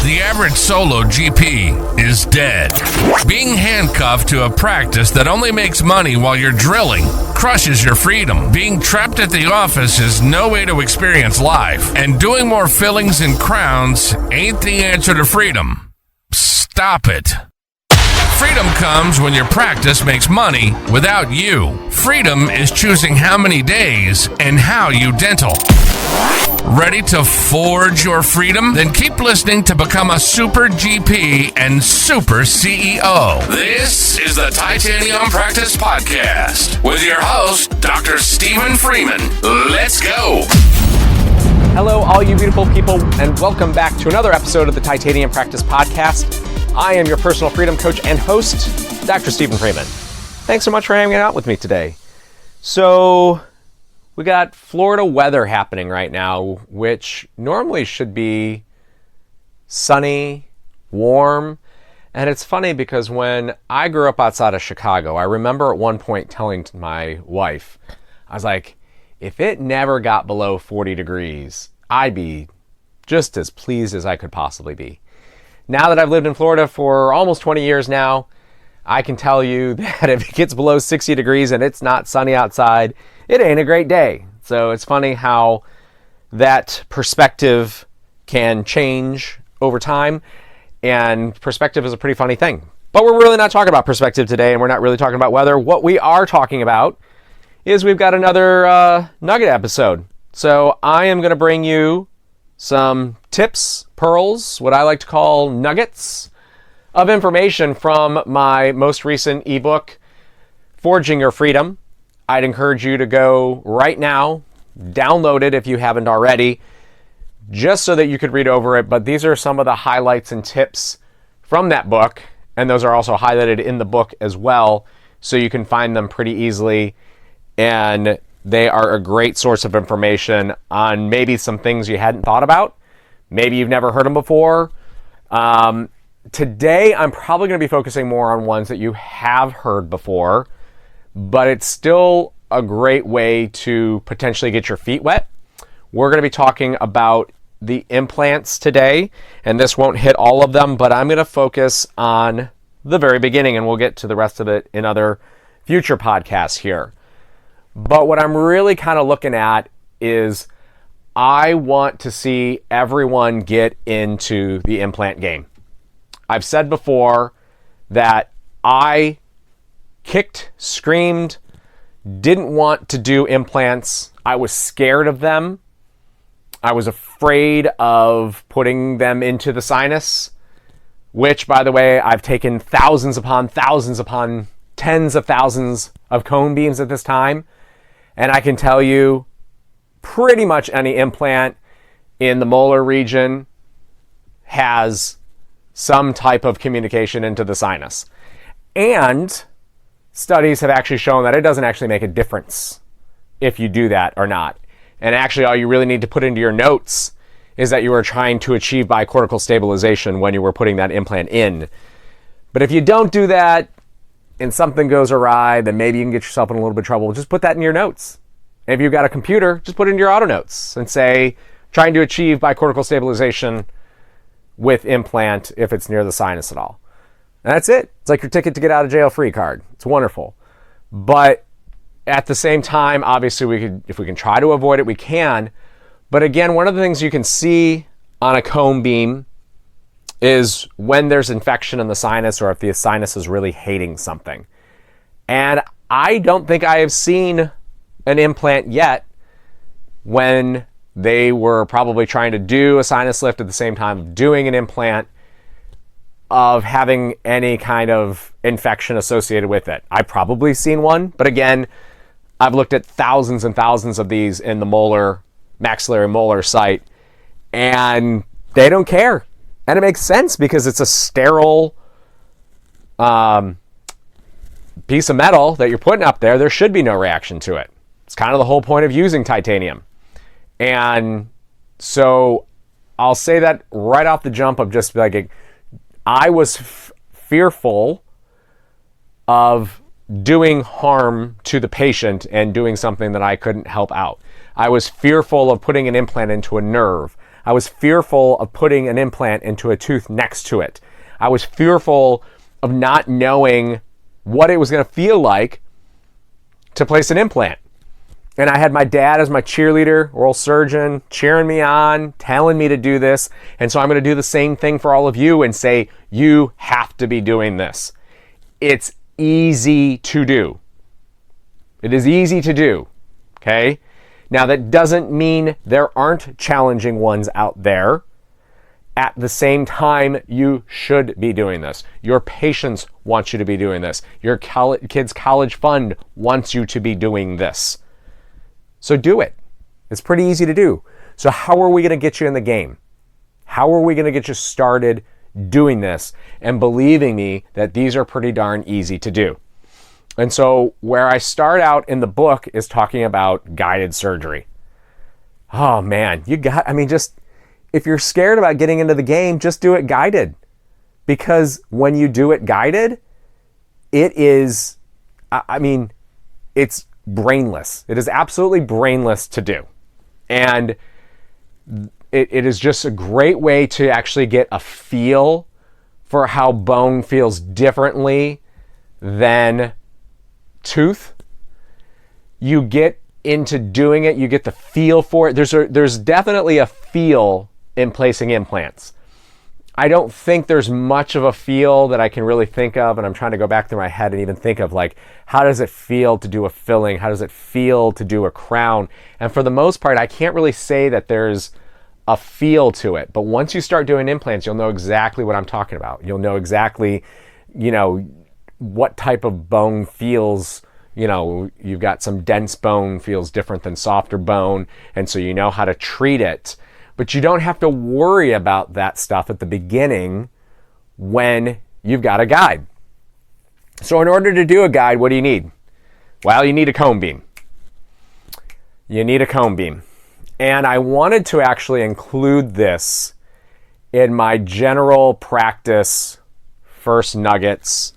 The average solo GP is dead. Being handcuffed to a practice that only makes money while you're drilling crushes your freedom. Being trapped at the office is no way to experience life. And doing more fillings and crowns ain't the answer to freedom. Stop it. Freedom comes when your practice makes money without you. Freedom is choosing how many days and how you dental. Ready to forge your freedom? Then keep listening to become a super GP and super CEO. This is the Titanium Practice Podcast with your host, Dr. Stephen Freeman. Let's go. Hello, all you beautiful people, and welcome back to another episode of the Titanium Practice Podcast. I am your personal freedom coach and host, Dr. Stephen Freeman. Thanks so much for hanging out with me today. So, we got Florida weather happening right now, which normally should be sunny, warm. And it's funny because when I grew up outside of Chicago, I remember at one point telling my wife, I was like, if it never got below 40 degrees, I'd be just as pleased as I could possibly be. Now that I've lived in Florida for almost 20 years now, I can tell you that if it gets below 60 degrees and it's not sunny outside, it ain't a great day. So it's funny how that perspective can change over time, and perspective is a pretty funny thing. But we're really not talking about perspective today, and we're not really talking about weather. What we are talking about is we've got another nugget episode. So I am going to bring you some tips, pearls, what I like to call nuggets of information from my most recent ebook, Forging Your Freedom. I'd encourage you to go right now, download it if you haven't already, just so that you could read over it. But these are some of the highlights and tips from that book, and those are also highlighted in the book as well, so you can find them pretty easily. And they are a great source of information on maybe some things you hadn't thought about. Maybe you've never heard them before. Today, I'm probably going to be focusing more on ones that you have heard before, but it's still a great way to potentially get your feet wet. We're going to be talking about the implants today, and this won't hit all of them, but I'm going to focus on the very beginning, and we'll get to the rest of it in other future podcasts here. But what I'm really kind of looking at is I want to see everyone get into the implant game. I've said before that I kicked, screamed, didn't want to do implants. I was scared of them. I was afraid of putting them into the sinus, which, by the way, I've taken thousands upon tens of thousands of cone beams at this time. And I can tell you pretty much any implant in the molar region has some type of communication into the sinus. And studies have actually shown that it doesn't actually make a difference if you do that or not. And actually all you really need to put into your notes is that you were trying to achieve bicortical stabilization when you were putting that implant in. But if you don't do that, and something goes awry, then maybe you can get yourself in a little bit of trouble. Just put that in your notes. And if you've got a computer, just put it in your auto notes and say, trying to achieve bicortical stabilization with implant if it's near the sinus at all. And that's it. It's like your ticket to get out of jail free card. It's wonderful. But at the same time, obviously, if we can try to avoid it, we can. But again, one of the things you can see on a cone beam is when there's infection in the sinus, or if the sinus is really hating something. And I don't think I have seen an implant yet when they were probably trying to do a sinus lift at the same time of doing an implant of having any kind of infection associated with it. I've probably seen one, but again, I've looked at thousands and thousands of these in the maxillary molar site, and they don't care. And it makes sense because it's a sterile piece of metal that you're putting up there. There should be no reaction to it. It's kind of the whole point of using titanium. And so I'll say that right off the jump of just like, I was fearful of doing harm to the patient and doing something that I couldn't help out. I was fearful of putting an implant into a nerve. I was fearful of putting an implant into a tooth next to it. I was fearful of not knowing what it was going to feel like to place an implant. And I had my dad as my cheerleader, oral surgeon, cheering me on, telling me to do this. And so I'm going to do the same thing for all of you and say, you have to be doing this. It's easy to do. It is easy to do, okay? Now, that doesn't mean there aren't challenging ones out there. At the same time, you should be doing this. Your patients want you to be doing this. Your kids' college fund wants you to be doing this. So do it. It's pretty easy to do. So how are we going to get you in the game? How are we going to get you started doing this and believing me that these are pretty darn easy to do? And so where I start out in the book is talking about guided surgery. Oh man, just if you're scared about getting into the game, just do it guided. Because when you do it guided, it's brainless. It is absolutely brainless to do. And it is just a great way to actually get a feel for how bone feels differently than tooth. You get into doing it, you get the feel for it. There's definitely a feel in placing implants. I don't think there's much of a feel that I can really think of, and I'm trying to go back through my head and even think of, like, how does it feel to do a filling? How does it feel to do a crown? And for the most part, I can't really say that there's a feel to it. But once you start doing implants, you'll know exactly what I'm talking about. You'll know exactly, what type of bone feels. You've got some dense bone feels different than softer bone, and so you know how to treat it. But you don't have to worry about that stuff at the beginning when you've got a guide. So in order to do a guide, what do you need? Well, you need a cone beam. You need a cone beam. And I wanted to actually include this in my general practice First Nuggets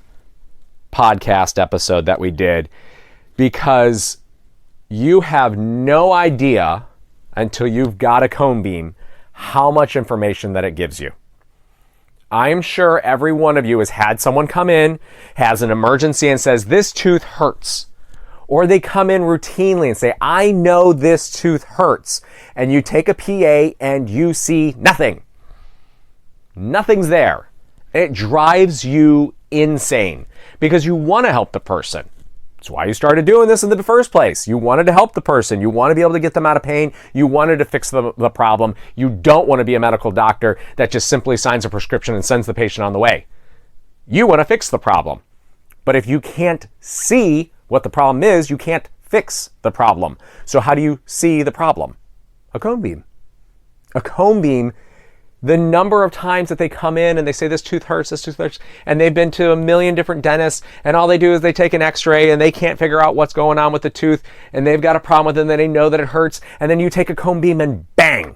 podcast episode that we did, because you have no idea until you've got a cone beam how much information that it gives you. I'm sure every one of you has had someone come in, has an emergency and says, this tooth hurts. Or they come in routinely and say, I know this tooth hurts. And you take a PA and you see nothing. Nothing's there. It drives you insane because you want to help the person. That's why you started doing this in the first place. You wanted to help the person. You want to be able to get them out of pain. You wanted to fix the problem. You don't want to be a medical doctor that just simply signs a prescription and sends the patient on the way. You want to fix the problem. But if you can't see what the problem is, you can't fix the problem. So how do you see the problem? A cone beam. A cone beam. The number of times that they come in and they say, this tooth hurts, and they've been to a million different dentists, and all they do is they take an x-ray and they can't figure out what's going on with the tooth, and they've got a problem with it, and they know that it hurts, and then you take a cone beam and bang!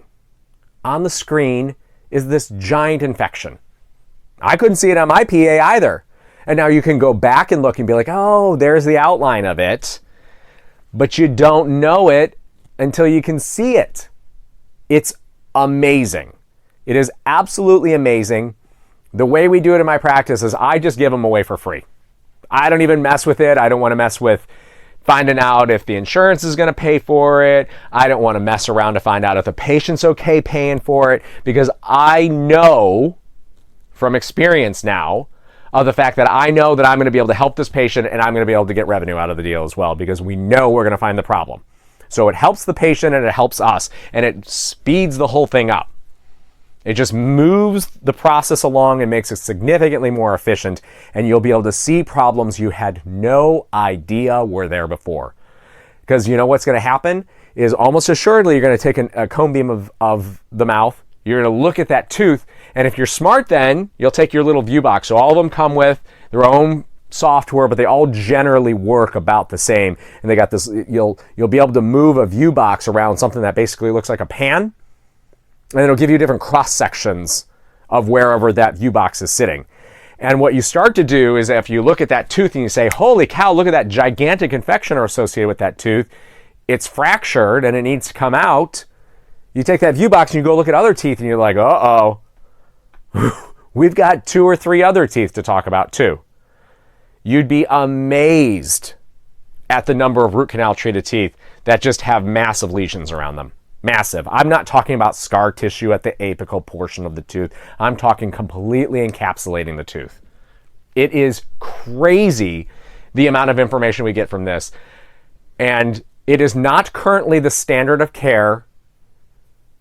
On the screen is this giant infection. I couldn't see it on my PA either. And now you can go back and look and be like, oh, there's the outline of it. But you don't know it until you can see it. It's amazing. It is absolutely amazing. The way we do it in my practice is I just give them away for free. I don't even mess with it. I don't want to mess with finding out if the insurance is going to pay for it. I don't want to mess around to find out if the patient's okay paying for it, because I know from experience now of the fact that I know that I'm going to be able to help this patient and I'm going to be able to get revenue out of the deal as well, because we know we're going to find the problem. So it helps the patient and it helps us, and it speeds the whole thing up. It just moves the process along and makes it significantly more efficient, and you'll be able to see problems you had no idea were there before. Because you know what's going to happen is almost assuredly you're going to take a cone beam of the mouth, you're going to look at that tooth, and if you're smart then, you'll take your little view box. So all of them come with their own software, but they all generally work about the same. And they got this, you'll be able to move a view box around something that basically looks like a pan, and it'll give you different cross sections of wherever that view box is sitting. And what you start to do is, if you look at that tooth and you say, holy cow, look at that gigantic infection associated with that tooth, it's fractured and it needs to come out, You take that view box and you go look at other teeth and you're like, uh-oh, we've got 2 or 3 other teeth to talk about too. You'd be amazed at the number of root canal treated teeth that just have massive lesions around them. Massive. I'm not talking about scar tissue at the apical portion of the tooth. I'm talking completely encapsulating the tooth. It is crazy the amount of information we get from this. And it is not currently the standard of care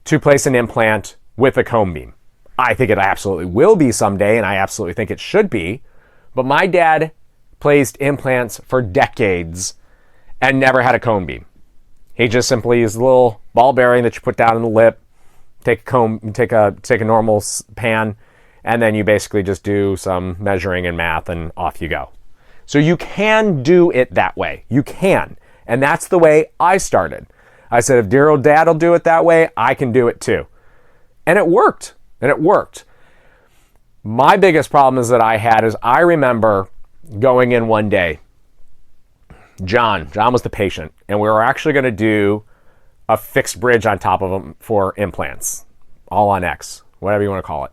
to place an implant with a cone beam. I think it absolutely will be someday, and I absolutely think it should be. But my dad placed implants for decades and never had a cone beam. He just simply used a little ball bearing that you put down in the lip, take a comb, take a normal pan, and then you basically just do some measuring and math and off you go. So you can do it that way. You can. And that's the way I started. I said, if dear old dad will do it that way, I can do it too. And it worked. And it worked. My biggest problem is that I had is I remember going in one day. John was the patient, and we were actually going to do a fixed bridge on top of him for implants, all on X, whatever you want to call it.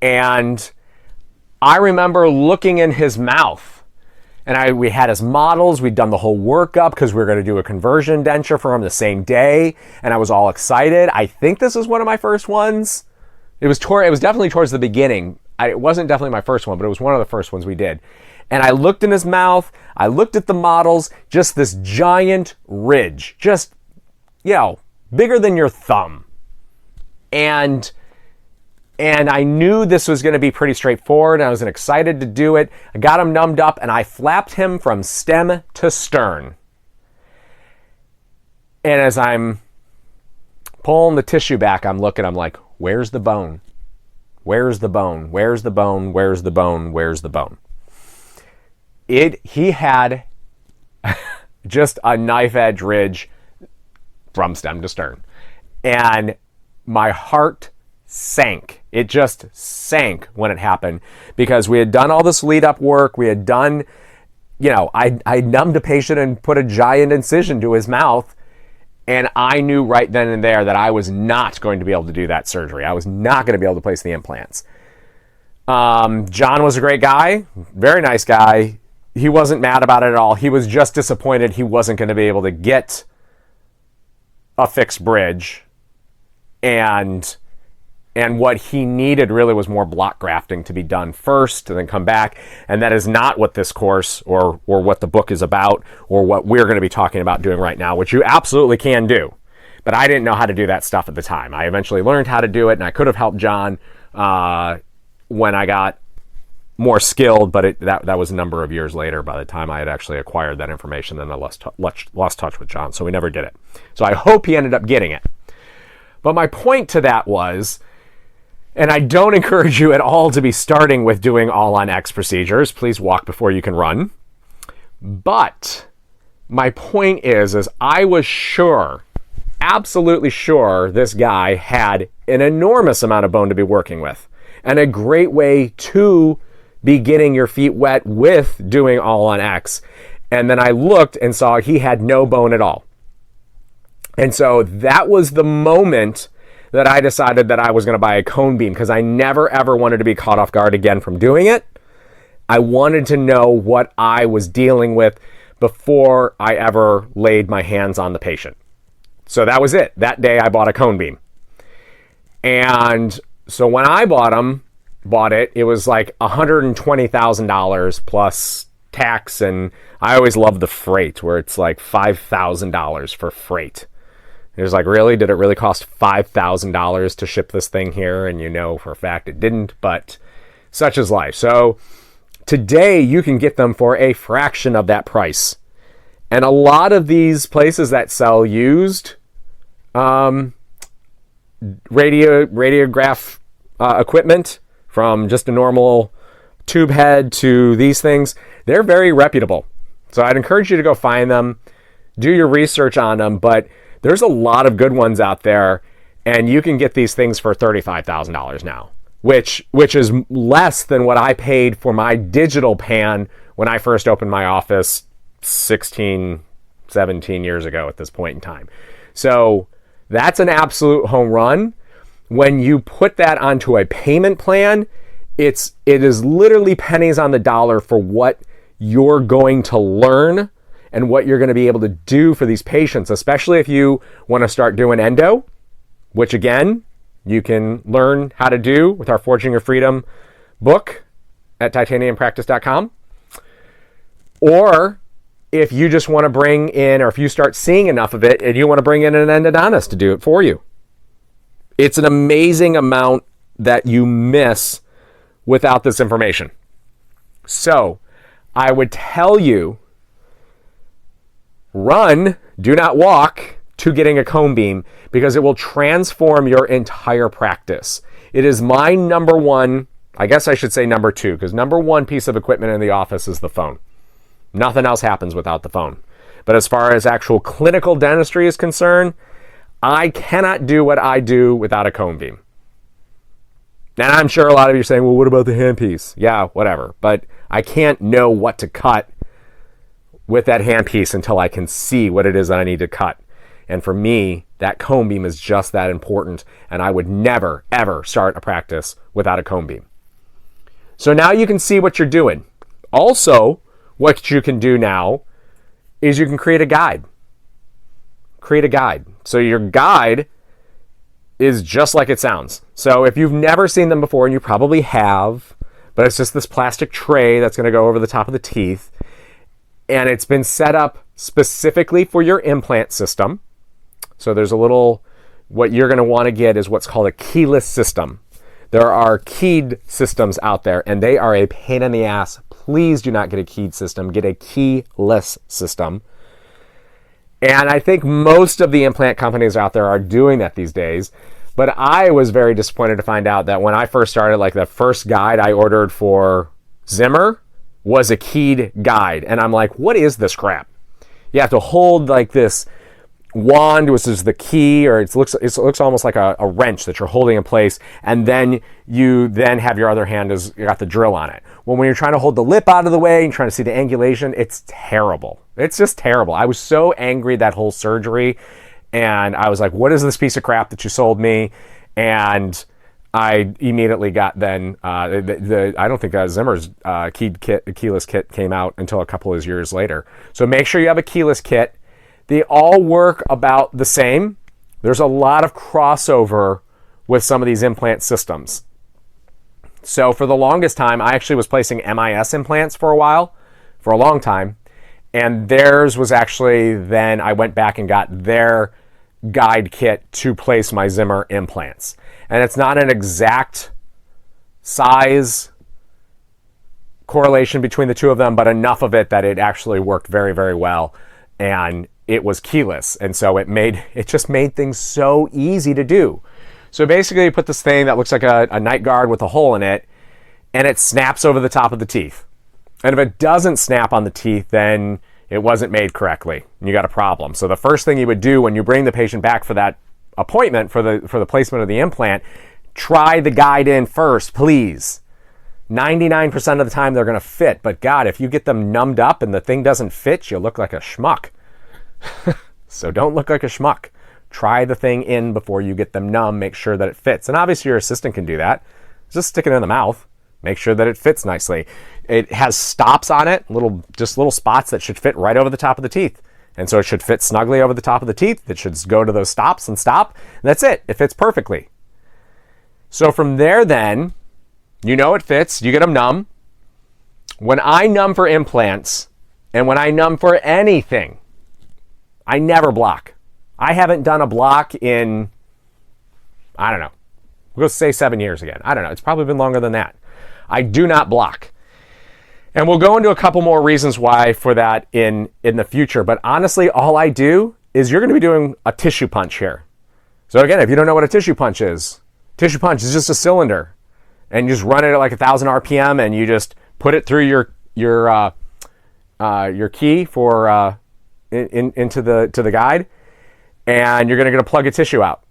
And I remember looking in his mouth, and we had his models. We'd done the whole workup because we were going to do a conversion denture for him the same day, and I was all excited. I think this is one of my first ones. It was definitely towards the beginning. It wasn't definitely my first one, but it was one of the first ones we did. And I looked in his mouth, I looked at the models, just this giant ridge, just, bigger than your thumb. And I knew this was going to be pretty straightforward. I was excited to do it. I got him numbed up, and I flapped him from stem to stern. And as I'm pulling the tissue back, I'm like, where's the bone? Where's the bone? Where's the bone? Where's the bone? Where's the bone? He had just a knife edge ridge from stem to stern. And my heart sank. It just sank when it happened because we had done all this lead up work. We had done, I numbed a patient and put a giant incision to his mouth. And I knew right then and there that I was not going to be able to do that surgery. I was not going to be able to place the implants. John was a great guy, very nice guy. He wasn't mad about it at all. He was just disappointed he wasn't going to be able to get a fixed bridge. And what he needed really was more block grafting to be done first and then come back. And that is not what this course or what the book is about or what we're going to be talking about doing right now, which you absolutely can do. But I didn't know how to do that stuff at the time. I eventually learned how to do it, and I could have helped John when I got more skilled, but that was a number of years later by the time I had actually acquired that information. Then I lost touch with John, so we never did it. So I hope he ended up getting it. But my point to that was, and I don't encourage you at all to be starting with doing all on X procedures. Please walk before you can run. But my point is I was sure, absolutely sure, this guy had an enormous amount of bone to be working with. And a great way to be getting your feet wet with doing all on X. And then I looked and saw he had no bone at all. And so that was the moment that I decided that I was going to buy a cone beam because I never ever wanted to be caught off guard again from doing it. I wanted to know what I was dealing with before I ever laid my hands on the patient. So that was it. That day I bought a cone beam. And so when I bought it, it was like $120,000 plus tax, and I always love the freight where it's like $5,000 for freight. It was like, really? Did it really cost $5,000 to ship this thing here? And for a fact it didn't, but such is life. So today you can get them for a fraction of that price. And a lot of these places that sell used radiograph equipment, from just a normal tube head to these things, they're very reputable. So I'd encourage you to go find them, do your research on them, but there's a lot of good ones out there, and you can get these things for $35,000 now, which is less than what I paid for my digital pan when I first opened my office 16, 17 years ago at this point in time. So That's an absolute home run. When you put that onto a payment plan, it is literally pennies on the dollar for what you're going to learn and what you're going to be able to do for these patients, especially if you want to start doing endo, which again, you can learn how to do with our Forging Your Freedom book at titaniumpractice.com. Or if you just want to bring in, or if you start seeing enough of it and you want to bring in an endodontist to do it for you. It's an amazing amount that you miss without this information. So I would tell you, run, do not walk to getting a cone beam, because it will transform your entire practice. It is my number one, I guess I should say number two, because number one piece of equipment in the office is the phone. Nothing else happens without the phone. But as far as actual clinical dentistry is concerned, I cannot do what I do without a cone beam. And I'm sure a lot of you are saying, well, what about the handpiece? Yeah, whatever. But I can't know what to cut with that handpiece until I can see what it is that I need to cut. And for me, that cone beam is just that important. And I would never, ever start a practice without a cone beam. So now you can see what you're doing. Also, what you can do now is you can create a guide. Create a guide. So your guide is just like it sounds. So if you've never seen them before, and you probably have, but it's just this plastic tray that's going to go over the top of the teeth, and it's been set up specifically for your implant system. So there's a little, what you're going to want to get is what's called a keyless system. There are keyed systems out there, and they are a pain in the ass. Please do not get a keyed system. Get a keyless system. And I think most of the implant companies out there are doing that these days. But I was very disappointed to find out that when I first started, like the first guide I ordered for Zimmer was a keyed guide. And I'm like, what is this crap? You have to hold like this wand, which is the key, or it looks almost like a wrench that you're holding in place, and then you have your other hand you got the drill on it. Well, when you're trying to hold the lip out of the way and trying to see the angulation, it's terrible. It's just terrible. I was so angry that whole surgery, and I was like, what is this piece of crap that you sold me? And I immediately got then, I don't think Zimmer's keyless kit came out until a couple of years later. So make sure you have a keyless kit. They all work about the same. There's a lot of crossover with some of these implant systems. So for the longest time, I actually was placing MIS implants for a long time. And theirs was actually, then I went back and got their guide kit to place my Zimmer implants. And it's not an exact size correlation between the two of them, but enough of it that it actually worked very, very well. And it was keyless, and so it just made things so easy to do. So basically you put this thing that looks like a night guard with a hole in it, and it snaps over the top of the teeth. And if it doesn't snap on the teeth, then it wasn't made correctly, and you got a problem. So the first thing you would do when you bring the patient back for that appointment for the placement of the implant, try the guide in first, please. 99% of the time they're going to fit, but God, if you get them numbed up and the thing doesn't fit, you look like a schmuck. So don't look like a schmuck. Try the thing in before you get them numb. Make sure that it fits. And obviously your assistant can do that. Just stick it in the mouth. Make sure that it fits nicely. It has stops on it, little spots that should fit right over the top of the teeth. And so it should fit snugly over the top of the teeth. It should go to those stops and stop. And that's it. It fits perfectly. So from there then, you know it fits. You get them numb. When I numb for implants, and when I numb for anything, I never block. I haven't done a block in, I don't know, we'll say 7 years again. I don't know. It's probably been longer than that. I do not block. And we'll go into a couple more reasons why for that in the future. But honestly, all I do is you're going to be doing a tissue punch here. So again, if you don't know what a tissue punch is just a cylinder. And you just run it at like 1,000 RPM, and you just put it through your key for into the guide, and you're going to plug a tissue out.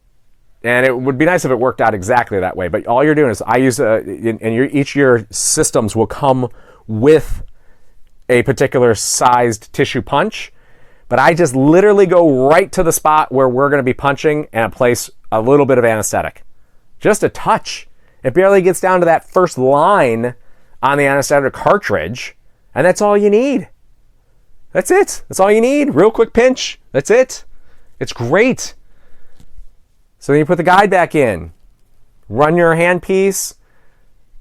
And it would be nice if it worked out exactly that way. But all you're doing is I use each of your systems will come with a particular sized tissue punch, But I just literally go right to the spot where we're going to be punching and place a little bit of anesthetic. Just a touch. It barely gets down to that first line on the anesthetic cartridge, and that's all you need. That's it. That's all you need. Real quick pinch. That's it. It's great. So then you put the guide back in, run your handpiece,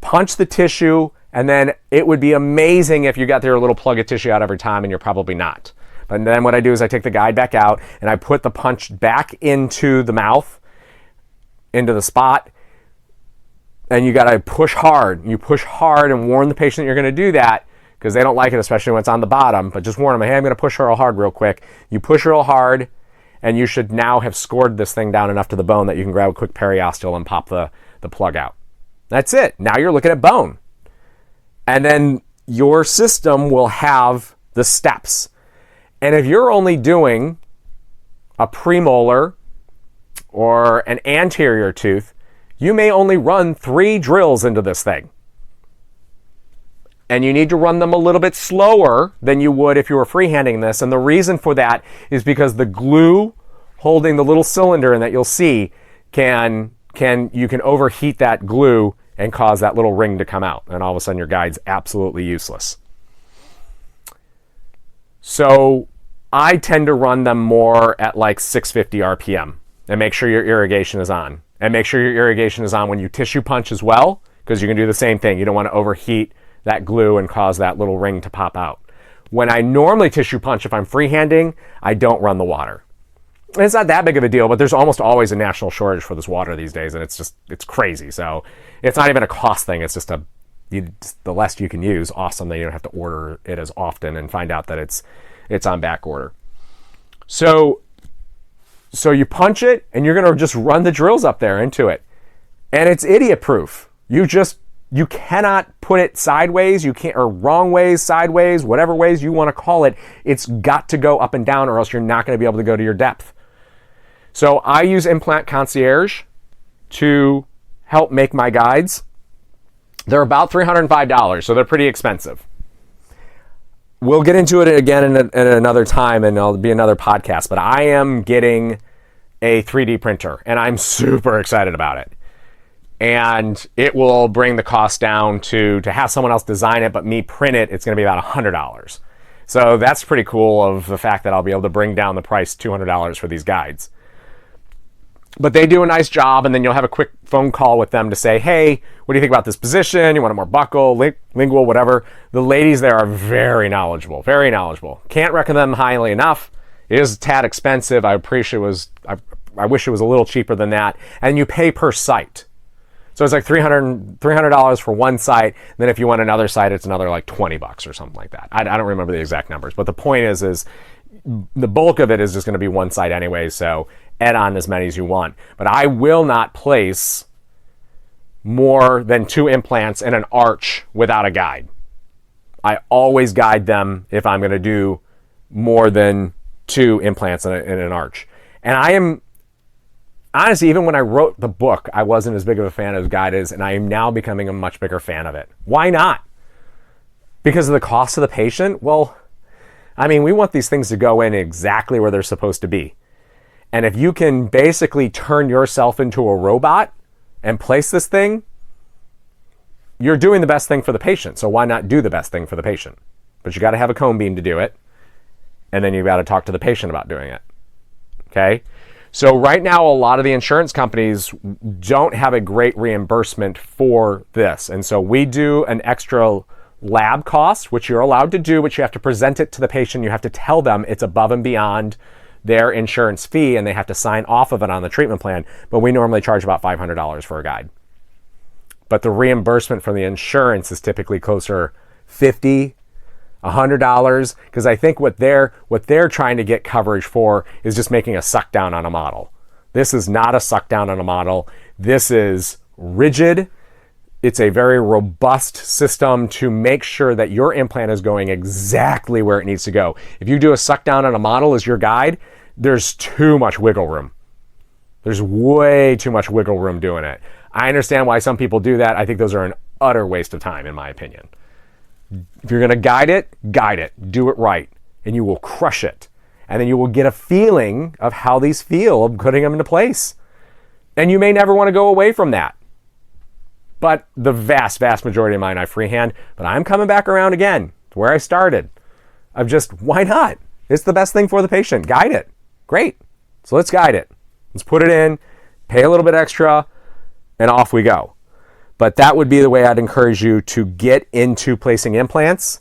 punch the tissue, and then it would be amazing if you got there a little plug of tissue out every time, and you're probably not. But then what I do is I take the guide back out and I put the punch back into the mouth, into the spot, and you got to push hard. You push hard and warn the patient you're going to do that because they don't like it, especially when it's on the bottom. But just warn them, hey, I'm going to push real hard real quick. You push real hard, and you should now have scored this thing down enough to the bone that you can grab a quick periosteal and pop the plug out. That's it. Now you're looking at bone. And then your system will have the steps. And if you're only doing a premolar or an anterior tooth, you may only run 3 drills into this thing. And you need to run them a little bit slower than you would if you were freehanding this. And the reason for that is because the glue holding the little cylinder in that you'll see you can overheat that glue and cause that little ring to come out. And all of a sudden your guide's absolutely useless. So I tend to run them more at like 650 RPM and make sure your irrigation is on. And make sure your irrigation is on when you tissue punch as well, because you can do the same thing. You don't want to overheat that glue and cause that little ring to pop out. When I normally tissue punch, if I'm freehanding, I don't run the water. And it's not that big of a deal, but there's almost always a national shortage for this water these days, and it's crazy. So it's not even a cost thing. It's just the less you can use, awesome, that you don't have to order it as often and find out that it's on back order. So you punch it, and you're going to just run the drills up there into it. And it's idiot proof. You cannot put it sideways, or wrong ways, sideways, whatever ways you want to call it. It's got to go up and down, or else you're not going to be able to go to your depth. So I use Implant Concierge to help make my guides. They're about $305, so they're pretty expensive. We'll get into it again in another time, and it'll be another podcast, but I am getting a 3D printer, and I'm super excited about it. And it will bring the cost down to have someone else design it, but me print it, it's going to be about $100. So that's pretty cool, of the fact that I'll be able to bring down the price $200 for these guides. But they do a nice job, and then you'll have a quick phone call with them to say, hey, what do you think about this position? You want a more buccal, lingual, whatever. The ladies there are very knowledgeable, very knowledgeable. Can't recommend them highly enough. It is a tad expensive. I wish it was a little cheaper than that. And you pay per site. So it's like $300 for one site. Then if you want another site, it's another like $20 or something like that. I don't remember the exact numbers. But the point is the bulk of it is just going to be one site anyway. So add on as many as you want. But I will not place more than 2 implants in an arch without a guide. I always guide them if I'm going to do more than 2 implants in an arch. And I am, honestly, even when I wrote the book, I wasn't as big of a fan as guide is, and I am now becoming a much bigger fan of it. Why not? Because of the cost of the patient? Well, I mean, we want these things to go in exactly where they're supposed to be. And if you can basically turn yourself into a robot and place this thing, you're doing the best thing for the patient. So why not do the best thing for the patient? But you got to have a cone beam to do it. And then you've got to talk to the patient about doing it. Okay? So right now, a lot of the insurance companies don't have a great reimbursement for this. And so we do an extra lab cost, which you're allowed to do, but you have to present it to the patient. You have to tell them it's above and beyond their insurance fee, and they have to sign off of it on the treatment plan. But we normally charge about $500 for a guide. But the reimbursement from the insurance is typically closer $50, $100, because I think what they're trying to get coverage for is just making a suck down on a model. This is not a suck down on a model. This is rigid. It's a very robust system to make sure that your implant is going exactly where it needs to go. If you do a suck down on a model as your guide, there's too much wiggle room. There's way too much wiggle room doing it. I understand why some people do that. I think those are an utter waste of time, in my opinion. If you're going to guide it, do it right, and you will crush it. And then you will get a feeling of how these feel of putting them into place. And you may never want to go away from that. But the vast, vast majority of mine, I freehand. But I'm coming back around again to where I started. Of just, why not? It's the best thing for the patient. Guide it. Great. So let's guide it. Let's put it in, pay a little bit extra, and off we go. But that would be the way I'd encourage you to get into placing implants,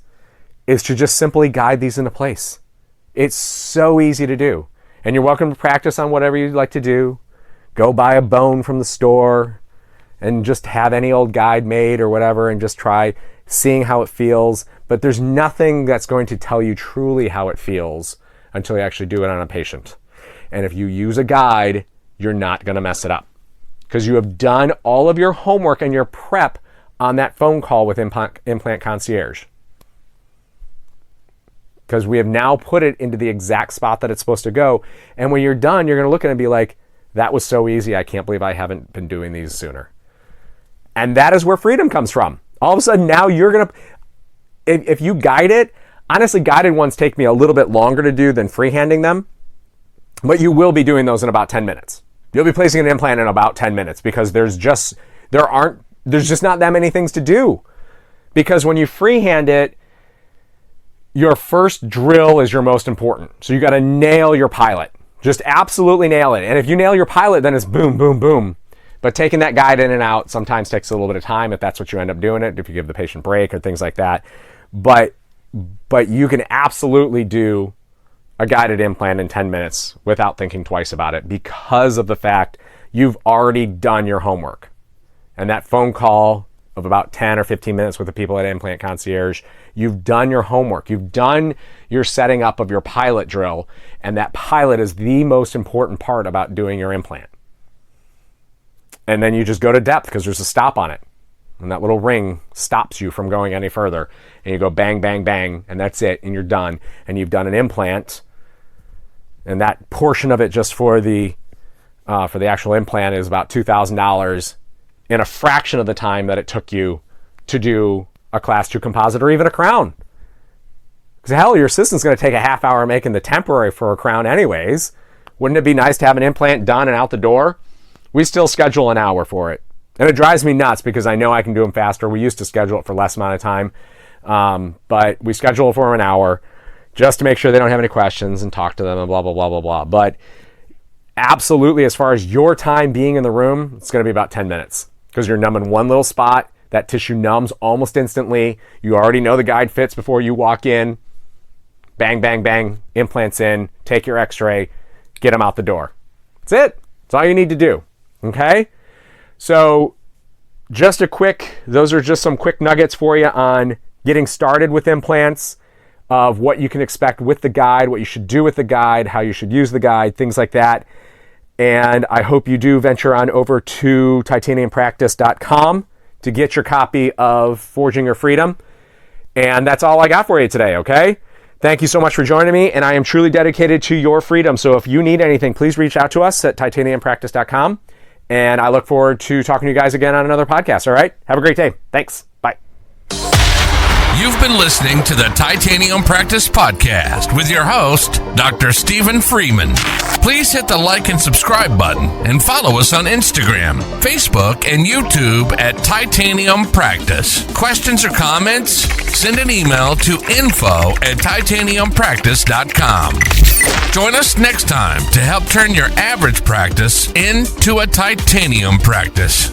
is to just simply guide these into place. It's so easy to do. And you're welcome to practice on whatever you'd like to do. Go buy a bone from the store and just have any old guide made or whatever and just try seeing how it feels. But there's nothing that's going to tell you truly how it feels until you actually do it on a patient. And if you use a guide, you're not going to mess it up because you have done all of your homework and your prep on that phone call with Implant Concierge. Because we have now put it into the exact spot that it's supposed to go. And when you're done, you're going to look at it and be like, that was so easy. I can't believe I haven't been doing these sooner. And that is where freedom comes from. All of a sudden, now you're going to, if you guide it, honestly, guided ones take me a little bit longer to do than freehanding them. But you will be doing those in about 10 minutes. You'll be placing an implant in about 10 minutes because there's just not that many things to do. Because when you freehand it, your first drill is your most important. So you got to nail your pilot. Just absolutely nail it. And if you nail your pilot, then it's boom, boom, boom. But taking that guide in and out sometimes takes a little bit of time if that's what you end up doing it, if you give the patient a break or things like that. But you can absolutely do a guided implant in 10 minutes without thinking twice about it because of the fact you've already done your homework. And that phone call of about 10 or 15 minutes with the people at Implant Concierge, you've done your homework. You've done your setting up of your pilot drill, and that pilot is the most important part about doing your implant. And then you just go to depth because there's a stop on it. And that little ring stops you from going any further. And you go bang, bang, bang, and that's it, and you're done. And you've done an implant, and that portion of it just for the actual implant is about $2,000 in a fraction of the time that it took you to do a Class 2 composite or even a crown. Because hell, your assistant's going to take a half hour making the temporary for a crown anyways. Wouldn't it be nice to have an implant done and out the door? We still schedule an hour for it. And it drives me nuts because I know I can do them faster. We used to schedule it for less amount of time. But we schedule it for an hour just to make sure they don't have any questions and talk to them and blah, blah, blah, blah, blah. But absolutely, as far as your time being in the room, it's going to be about 10 minutes because you're numbing one little spot. That tissue numbs almost instantly. You already know the guide fits before you walk in. Bang, bang, bang, implants in, take your x-ray, get them out the door. That's it. That's all you need to do. Okay? So those are just some quick nuggets for you on getting started with implants, of what you can expect with the guide, what you should do with the guide, how you should use the guide, things like that. And I hope you do venture on over to titaniumpractice.com to get your copy of Forging Your Freedom. And that's all I got for you today, okay? Thank you so much for joining me, and I am truly dedicated to your freedom. So if you need anything, please reach out to us at titaniumpractice.com. And I look forward to talking to you guys again on another podcast, all right? Have a great day. Thanks. Bye. You've been listening to the Titanium Practice Podcast with your host, Dr. Stephen Freeman. Please hit the like and subscribe button and follow us on Instagram, Facebook, and YouTube at Titanium Practice. Questions or comments? Send an email to info@titaniumpractice.com. Join us next time to help turn your average practice into a titanium practice.